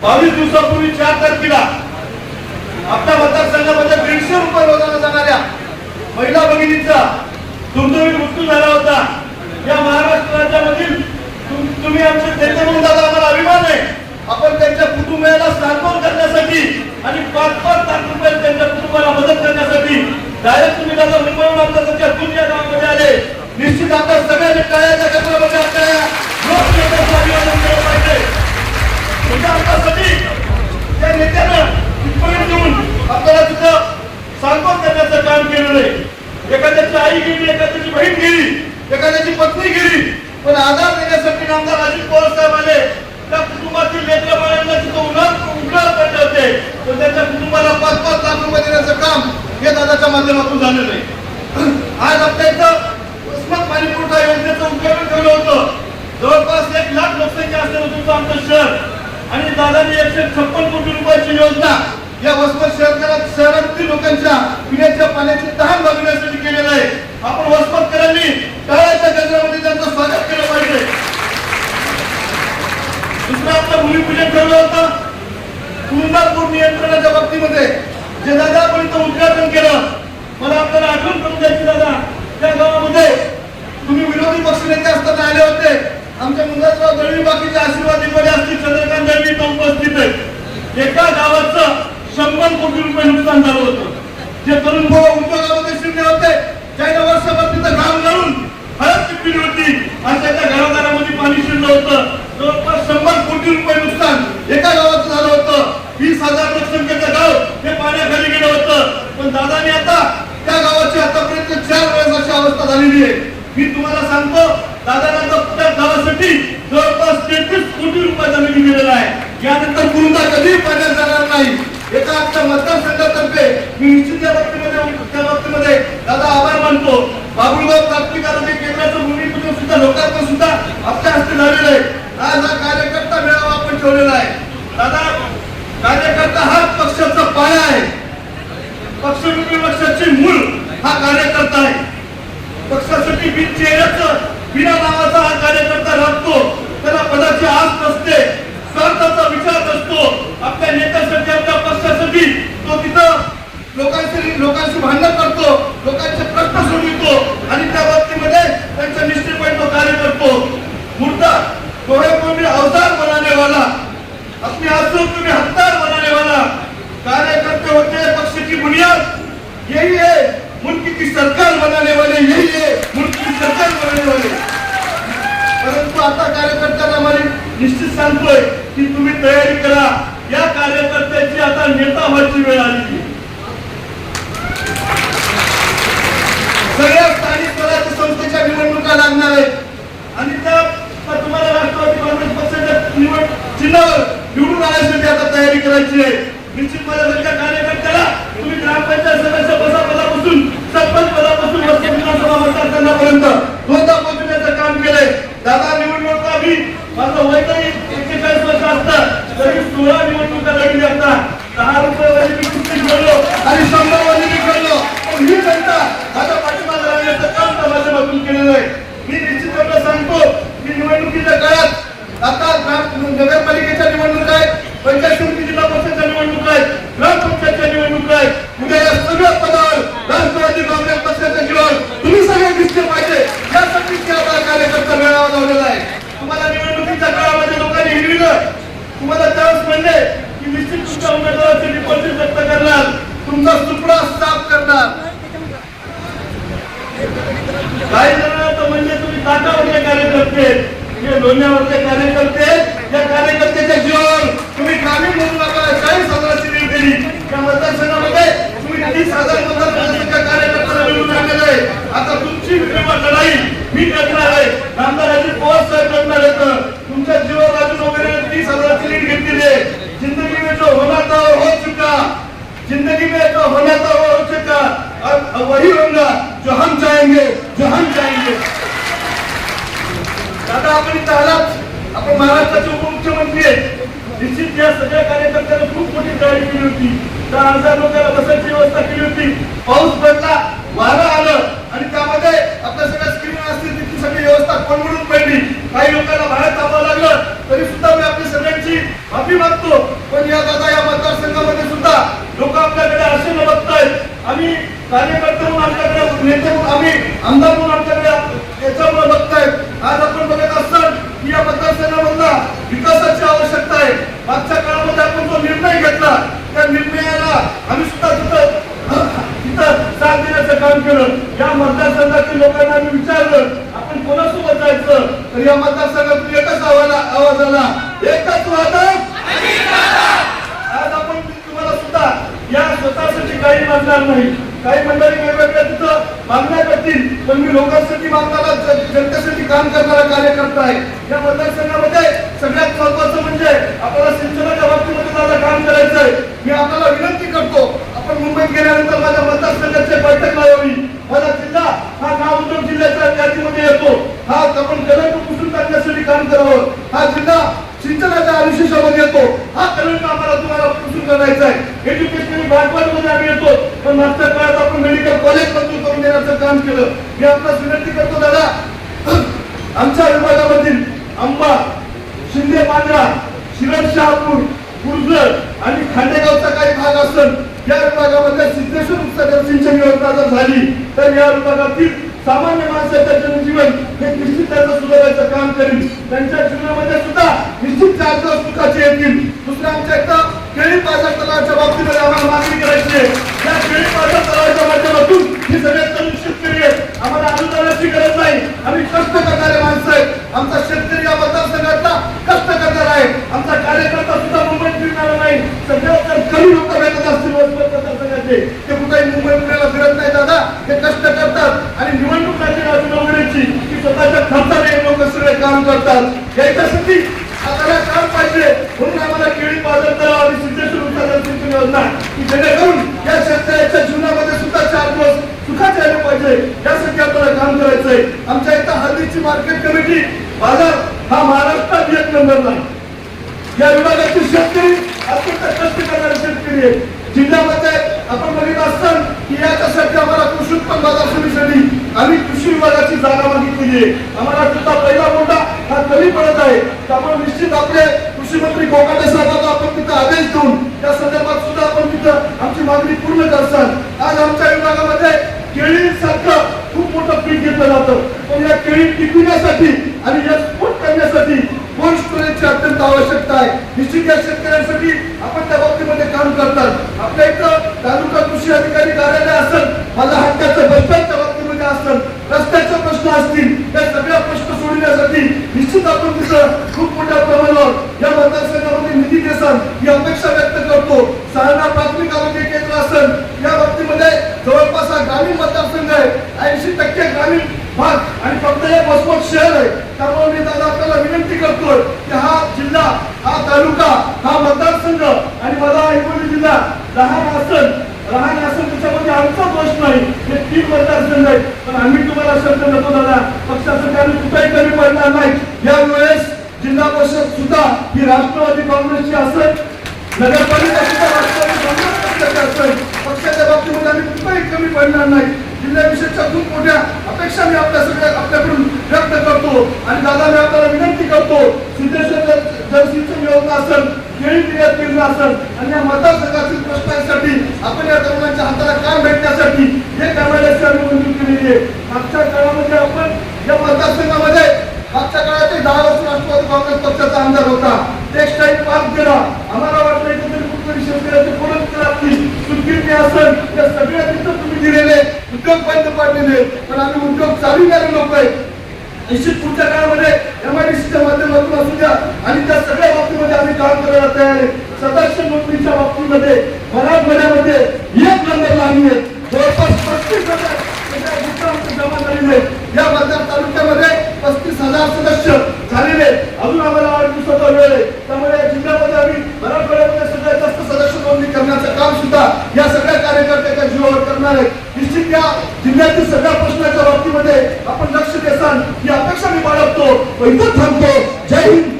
22 दिवसापूर्वी 4 तारखेला आपल्या मतदारसंघामध्ये 150 रुपये रोजानं जाणाऱ्या महिला भगिनींचा दुर्दैवी मृत्यू झाला होता। या महाराष्ट्र राज्यामधील तुम्ही आमचे नेते म्हणून दादा आम्हाला अभिमान आहे। आपण त्यांच्या कुटुंबाला सांत्वन करण्यासाठी आणि 5-5 लाख रुपये त्यांच्या कुटुंबाला मदत करण्यासाठी डायरेक्ट तुम्ही दादा मुंबईहून आमच्या दुनिया गावामध्ये आले। निश्चित आपल्या सगळ्यांनी टाळ्याच्या गजरामध्ये आपल्या लोकनेत्याचं अभिवादन केलं पाहिजे। म्हणजे आमच्यासाठी त्या नेत्यानं इथपर्यंत घेऊन आपल्याला तिथं सांत्वन करण्याचं काम केलेलं आहे। एखाद्याची आई गेली, एखाद्याची बहीण गेली, एखाद्याची पत्नी गेली, पण आधार देण्यासाठी नामदार अजित पवार साहेब आले। त्या कुटुंबातील लेकरबाळांना तिथं उघडार पडले होते, तर त्यांच्या कुटुंबाला 5-5 लाख रुपये देण्याचं काम हे दादाच्या माध्यमातून झालेलं आहे। आज आपल्या इथं उस्मत पाणी पुरवठा योजनेचं उद्घाटन ठेवलं होतं। जवळपास 1 लाख लोकसंख्या असलेलं तुमचं आमचं शहर आणि दादांनी 156 कोटी रुपयाची योजना या वसमत शहरातील लोकांच्या पिण्याच्या पाण्याची तहान भागवण्यासाठी केलेलं आहे। आपण वसमतकरांनी टाळ्याच्या गजरामध्ये त्यांचं स्वागत केलं पाहिजे। दुसरं आपलं भूमिपूजन ठेवलं होतं कुंभारपूर नियंत्रणाच्या बाबतीमध्ये, जे दादा आपण इथं उद्घाटन केलं। मला आपल्याला आठवण करून द्यायची दादा, त्या गावामध्ये तुम्ही विरोधी पक्षनेते असताना आले होते। आमच्या मुंदासराव दळवी बाकीचे आशीर्वाद दिवाळी असतील, चंद्रकांत दळवी इथं उपस्थित आहेत। एका गावाचं 100 कोटी रुपये नुकसान झालं होतं। जे तरुण भाऊ उद्योगामध्ये शिरले होते, ज्यांना वर्षभर तिथं घाम घालून हळद पिकली होती आणि त्याच्या घरादारामध्ये पाणी शिरलं होतं। जवळपास 100 कोटी रुपये नुकसान एका गावाचं झालं होतं। 20,000 लोकसंख्येचं गाव हे पाण्याखाली गेलं होतं, पण दादाने आता त्या गावाची आतापर्यंत 4 वेळेस अशी अवस्था झालेली आहे। मी तुम्हाला सांगतो, दादांना त्या गावासाठी जवळपास 33 कोटी रुपयाचा निधी दिलेला आहे। यानंतर पुन्हा कधी पाण्यात जाणार नाही। एका आमच्या मतदारसंघातर्फे मी निश्चित त्या बाबतीमध्ये दादा आभार मानतो। बाबुळगाव प्राथमिक आरोग्य केंद्राचं भूमिपूजन सुद्धा लोकार्पण सुद्धा आपल्या हस्ते झालेलं आहे। आज हा कार्यकर्ता मेळावा आपण ठेवलेला आहे। दादा, कार्यकर्ता हा पक्षाचा पाया आहे। पक्षरूपी पक्षाची मूळ हा कार्यकर्ता आहे। पक्षासाठी बिना नावाचा हा कार्यकर्ता राबतो। त्याला पदाची आस नसते, स्वार्थाचा विचार नसतो। आपल्या नेत्यासाठी, आपल्या पक्षासाठी तो तिथं लोकांशी भांडण करतो, लोकांचे प्रश्न सोडवितो आणि त्या बाबतीमध्ये त्यांच्या निष्ठेपणे तो कार्य करतो। मुर्दा कोहे को भी अवतार बनाने वाला, अपने आंसू को भी हत्यार बनाने वाला कार्यकर्ते होते हैं पक्ष की बुनियाद। यही है मुल्क की सरकार बनाने वाले, यही है मुल्क की सरकार बनाने वाले। परंतु आता कार्यकर्त्यांना मला निश्चित सांगतोय की तुम्ही तयारी करा। या कार्यकर्त्याची आता नेता व्हायची वेळ आली। सगळ्या स्थानिक स्वराज्य संस्थेच्या निवडणुका लागणार आहेत आणि त्या तुम्हाला राष्ट्रवादी काँग्रेस पक्षाच्या चिन्हावर निवडून आणण्यासाठी आता तयारी करायची आहे। निश्चित माझ्या कार्यकर्त्याला तुम्ही ग्रामपंचायत सदस्य पदापासून सरपंच पदापासून विधानसभा मतदारसंघापर्यंत 2दा पोहोचण्याचं काम केलंय। दादा निवडणुका मी माझं वय तरी 41 वर्ष असतं तरी 16 निवडणुका लढली असता। 10 रुपये वरी मी कुस्ती खेळलो आणि 100 वरी मी खेळलो, पण ही जनता माझ्या पाठीमागे राहण्याचं काम त्या माध्यमातून केलेलं आहे। मी निश्चितपणे सांगतो की निवडणुकीच्या काळात आता नगरपालिकेच्या निवडणुका आहेत, पंचायत समिती जिल्हा परिषदच्या निवडणुका आहेत, ग्रामपंचायतच्या निवडणुका आहेत। उद्या या सगळ्या पदावर राष्ट्रवादी काँग्रेस पक्षाच्या जीवावर तुम्ही सगळे दिसले पाहिजे, यासाठी आपला कार्यकर्ता मेळावा लावलेला आहे। तुम्हाला निवडणुकीच्या काळामध्ये लोकांनी हिरविलं, तुम्हाला त्यावेळेस म्हणले की निश्चित तुमच्या उमेदवाराचे डिपॉझिट व्यक्त करणार, तुमचा सुपडा साफ करणार। काही जणांना म्हणजे तुम्ही ताटावरचे कार्यकर्ते, हे लोण्यावरचे कार्यकर्ते, या कार्यकर्त्याच्या जीवावर तुम्ही कामी म्हणून नका 40,000ची लीड दिली। त्या मतदारसंघामध्ये तुम्ही 30,000 मतदारसंघाच्या कार्यकर्त्यांना निवडून आणलेलं आहे। आता तुमची विक्रीवर लढाई मी करणार आहे, नामदार अजित पवार साहेब करणार आहेत। तुमच्या जीवावर अजून वगैरे 30,000ची लीड घेतलेली आहे। जिंदगी में जो होना था वो हो चुका, जिंदगी में जो होना था वो हो चुका, अब वही होगा जो हम चाहेंगे, जो हम चाहेंगे। दादा आपण इथं आलात, आपण महाराष्ट्राचे उपमुख्यमंत्री आहेत। निश्चित या सगळ्या कार्यकर्त्यांनी खूप मोठी तयारी केली होती। 10,000 लोकांना बसायची व्यवस्था केली होती। पाऊस पडला, वारं आलं आणि त्यामध्ये आपल्या सगळ्या स्क्रीन असतील तिथली सगळी व्यवस्था कोलमडून पडली। काही लोकांना बाहेर थांबावं लागलं, तरी सुद्धा मी आपली सगळ्यांची माफी मागतो. पण या दादा या मतदारसंघामध्ये सुद्धा लोक आपल्याकडे आशेने बघतायत. आम्ही कार्यकर्ते म्हणून आमच्याकडे, नेते म्हणून आम्ही, आमदार म्हणून आमच्याकडे याच्यामुळे बघतायत. आज आपण बघत असाल की या मतदारसंघामधला विकासाची आवश्यकता आहे. मागच्या काळामध्ये आपण जो निर्णय घेतला त्या निर्णयाला आम्ही सुद्धा तिथं साथ देण्याचं काम केलं. या मतदारसंघातील लोकांना आम्ही विचारलं आपण कोणासोबत जायचं, तर या मतदारसंघातून एकच आवाज आला, एकच वादा. आज आपण तुम्हाला सुद्धा या स्वतःसाठी काही मागणार नाही. काही मंडळी वेगवेगळ्या तिथं मागण्या करतील, पण मी लोकांसाठी मागणारा, जनतेसाठी काम करणारा कार्यकर्ता आहे. या मतदारसंघामध्ये सगळ्यात महत्वाचं म्हणजे आपल्याला सिंचनाच्या बाबतीमध्ये माझं काम करायचं आहे. मी आपल्याला विनंती करतो, आपण मुंबईत गेल्यानंतर माझ्या मतदारसंघाची बैठक लावावी. माझा जिल्हा हा नाव उद्योग जिल्ह्याच्या यादीमध्ये येतो. हा आपण कलंक पुसून टाकण्यासाठी काम करावं. हा जिल्हा सिंचनाच्या अनुशेषामध्ये येतो. हा कलंक आम्हाला तुम्हाला पुसून करायचा आहे. एज्युकेशनल बॅकवर्डमध्ये आम्ही येतो, पण मागच्या काळात आपण मेडिकल कॉलेज मंजूर करून देण्याचं काम केलं. मी आपल्याला विनंती करतो दादा, आमच्या विभागामधील आंबा, शिंदे पांढरा, शिरड शहापूर, गुर्जर आणि खांडेगावचा काही भाग असेल, या विभागामध्ये सिद्धेश्वर उपसा सिंचन योजना जर झाली तर या विभागातील सामान्य माणसाचं जनजीवन हे निश्चित त्याचं सुधारायचं काम करेल. त्यांच्या जीवनामध्ये सुद्धा निश्चित 4 दिवस सुखाचे येतील. दुसऱ्या आमच्या एकदा केळी पाझर तलावाच्या बाबतीमध्ये आम्हाला मागणी करायची आहे. या केळी पाझर तलावाच्या माध्यमातून ही सगळ्यात तरुण शेतकरी आहेत. आम्हाला अनुदानाची गरज नाही. आम्ही कष्ट करणारे माणसं आहेत. आमचा शेतकरी या मतदारसंघातला कष्ट करणारा आहे. आमचा कार्यकर्ता सुद्धा मुंबईत फिरणारा नाही. सगळ्यात जर कमी लोक भेटत असतील मतदारसंघाचे, ते कुठेही मुंबई पुण्याला फिरत नाही दादा. ते कष्ट करतात आणि निवडणूक लागली वगैरेची की स्वतःच्या खर्चाने लोक सगळे काम करतात. याच्यासाठी आपल्याला काम पाहिजे. म्हणून आम्हाला केळी पाझर तलाव आणि सिद्धेश्वर उपसा सिंचन योजना की जेणेकरून या शेतकऱ्याच्या जीवनामध्ये सुद्धा 4 दिवस सुखाचे आले पाहिजे. यासाठी आपल्याला काम करायचंय. आमच्या इथं हळदीची मार्केट कमिटी बाजार हा महाराष्ट्रात 1 नंबरला आहे. या विभागातील शेतकरी अत्यंत कष्ट करणारे शेतकरी आहेत. जिल्ह्यामध्ये आपण बघित असताल की याच्यासाठी आम्हाला कृषी उत्पन्न बाजार समितीसाठी आम्ही कृषी विभागाची जागा मागितलेली आहे. आम्हाला सुद्धा पहिला मोठा हा कमी पडत आहे. त्यामुळे निश्चित आपले कृषी मंत्री कोकाटे साहेबांना आपण तिथं आदेश देऊन त्या संदर्भात सुद्धा आपण तिथं आमची मागणी पूर्ण करसाल. आज आमच्या विभागामध्ये केळीसारखं खूप मोठं पीक घेतलं जातं, पण या केळी टिकविण्यासाठी आणि एक्सपोर्ट करण्यासाठी कोल्ड स्टोरेजची अत्यंत आवश्यकता आहे. निश्चित या शेतकऱ्यांसाठी आपण त्या बाबतीमध्ये काम करतात. आपल्या इथं तालुका कृषी अधिकारी कार्यालय असेल, माझ्या हक्काचं बसच्या बाबतीमध्ये असेल, रस्त्याचे प्रश्न असतील, या सगळ्या प्रश्न सोडवण्यासाठी निश्चित आपण तिथं खूप मोठ्या प्रमाणावर या मतदारसंघामध्ये निधी देसाल ही अपेक्षा व्यक्त करतो. सारणा प्राथमिक आरोग्य केंद्र असेल, या बाबतीमध्ये जवळपास हा ग्रामीण मतदारसंघ आहे. 80% ग्रामीण भाग आणि फक्त हे वसमत शहर आहे. त्यामुळे मी दादा आपल्याला विनंती करतोय की हा जिल्हा, हा तालुका, हा मतदारसंघ आणि माझा हिंगोली जिल्हा लहान असेल त्याच्यामध्ये आमचा दोष नाही. हे 3 मतदारसंघ आहेत, पण आम्ही तुम्हाला शब्द देतो दादा, पक्षाचं कार्य कुठेही कमी पडणार नाही. यावेळेस जिल्हा परिषद सुद्धा ही राष्ट्रवादी काँग्रेसची असेल, नगरपालिका सुद्धा राष्ट्रवादी काँग्रेस पक्षाची असेल. पक्षाच्या बाबतीमध्ये आम्ही कुठेही कमी पडणार नाही. जिल्ह्याविषयीच्या खूप मोठ्या अपेक्षा मी आपल्याकडून व्यक्त करतो. आणि दादा मी आपल्याला विनंती करतो, सिद्धेश्वर जलसिंचन योजना असेल, केळी निर्यात केंद्र असेल आणि या मतदारसंघातील प्रश्नांसाठी आपण या तरुणांच्या हाताला काम भेटण्यासाठी हे MLSC आम्ही मंजूर केलेली आहे. मागच्या काळामध्ये आपण या मतदारसंघामध्ये मागच्या काळात 10 वर्ष राष्ट्रवादी काँग्रेस पक्षाचा आमदार होता. टेक्सटाईल पार्क दिला. आम्हाला वाटलं की तरी कुठेतरी शेतकऱ्याचे पूर्ण लागतील. सुटकिरणी असेल, या सगळ्या तिथं तुम्ही दिलेले उद्योग बंद पाडलेले, पण आम्ही उद्योग चालविणारे लोक आहे. निश्चित पुढच्या काळामध्ये MIDCच्या माध्यमातून असू द्या आणि त्या सगळ्या बाबतीमध्ये आम्ही काम करायला तयार आहे. सदस्य नोकरीच्या बाबतीमध्ये मराठवाड्यामध्ये 1 नंबरला आम्ही आहे. जवळपास 35,000 जमा झालेले आहेत. या मतदार तालुक्यामध्ये 35,000 सदस्य झालेले. अजून आम्हाला 8 दिवसाचा वेळ आहे. त्यामुळे या जिल्ह्यामध्ये आम्ही मराठवाड्यामध्ये सगळ्यात जास्त सदस्य नोंदणी करण्याचं काम सुद्धा या सगळ्या कार्यकर्त्याच्या जीवावर करणार आहे. निश्चित या जिल्ह्यातील सगळ्या प्रश्नाच्या बाबतीमध्ये आपण लक्ष देसाल ही अपेक्षा मी बाळगतो. इथं थांबतो. जय हिंद.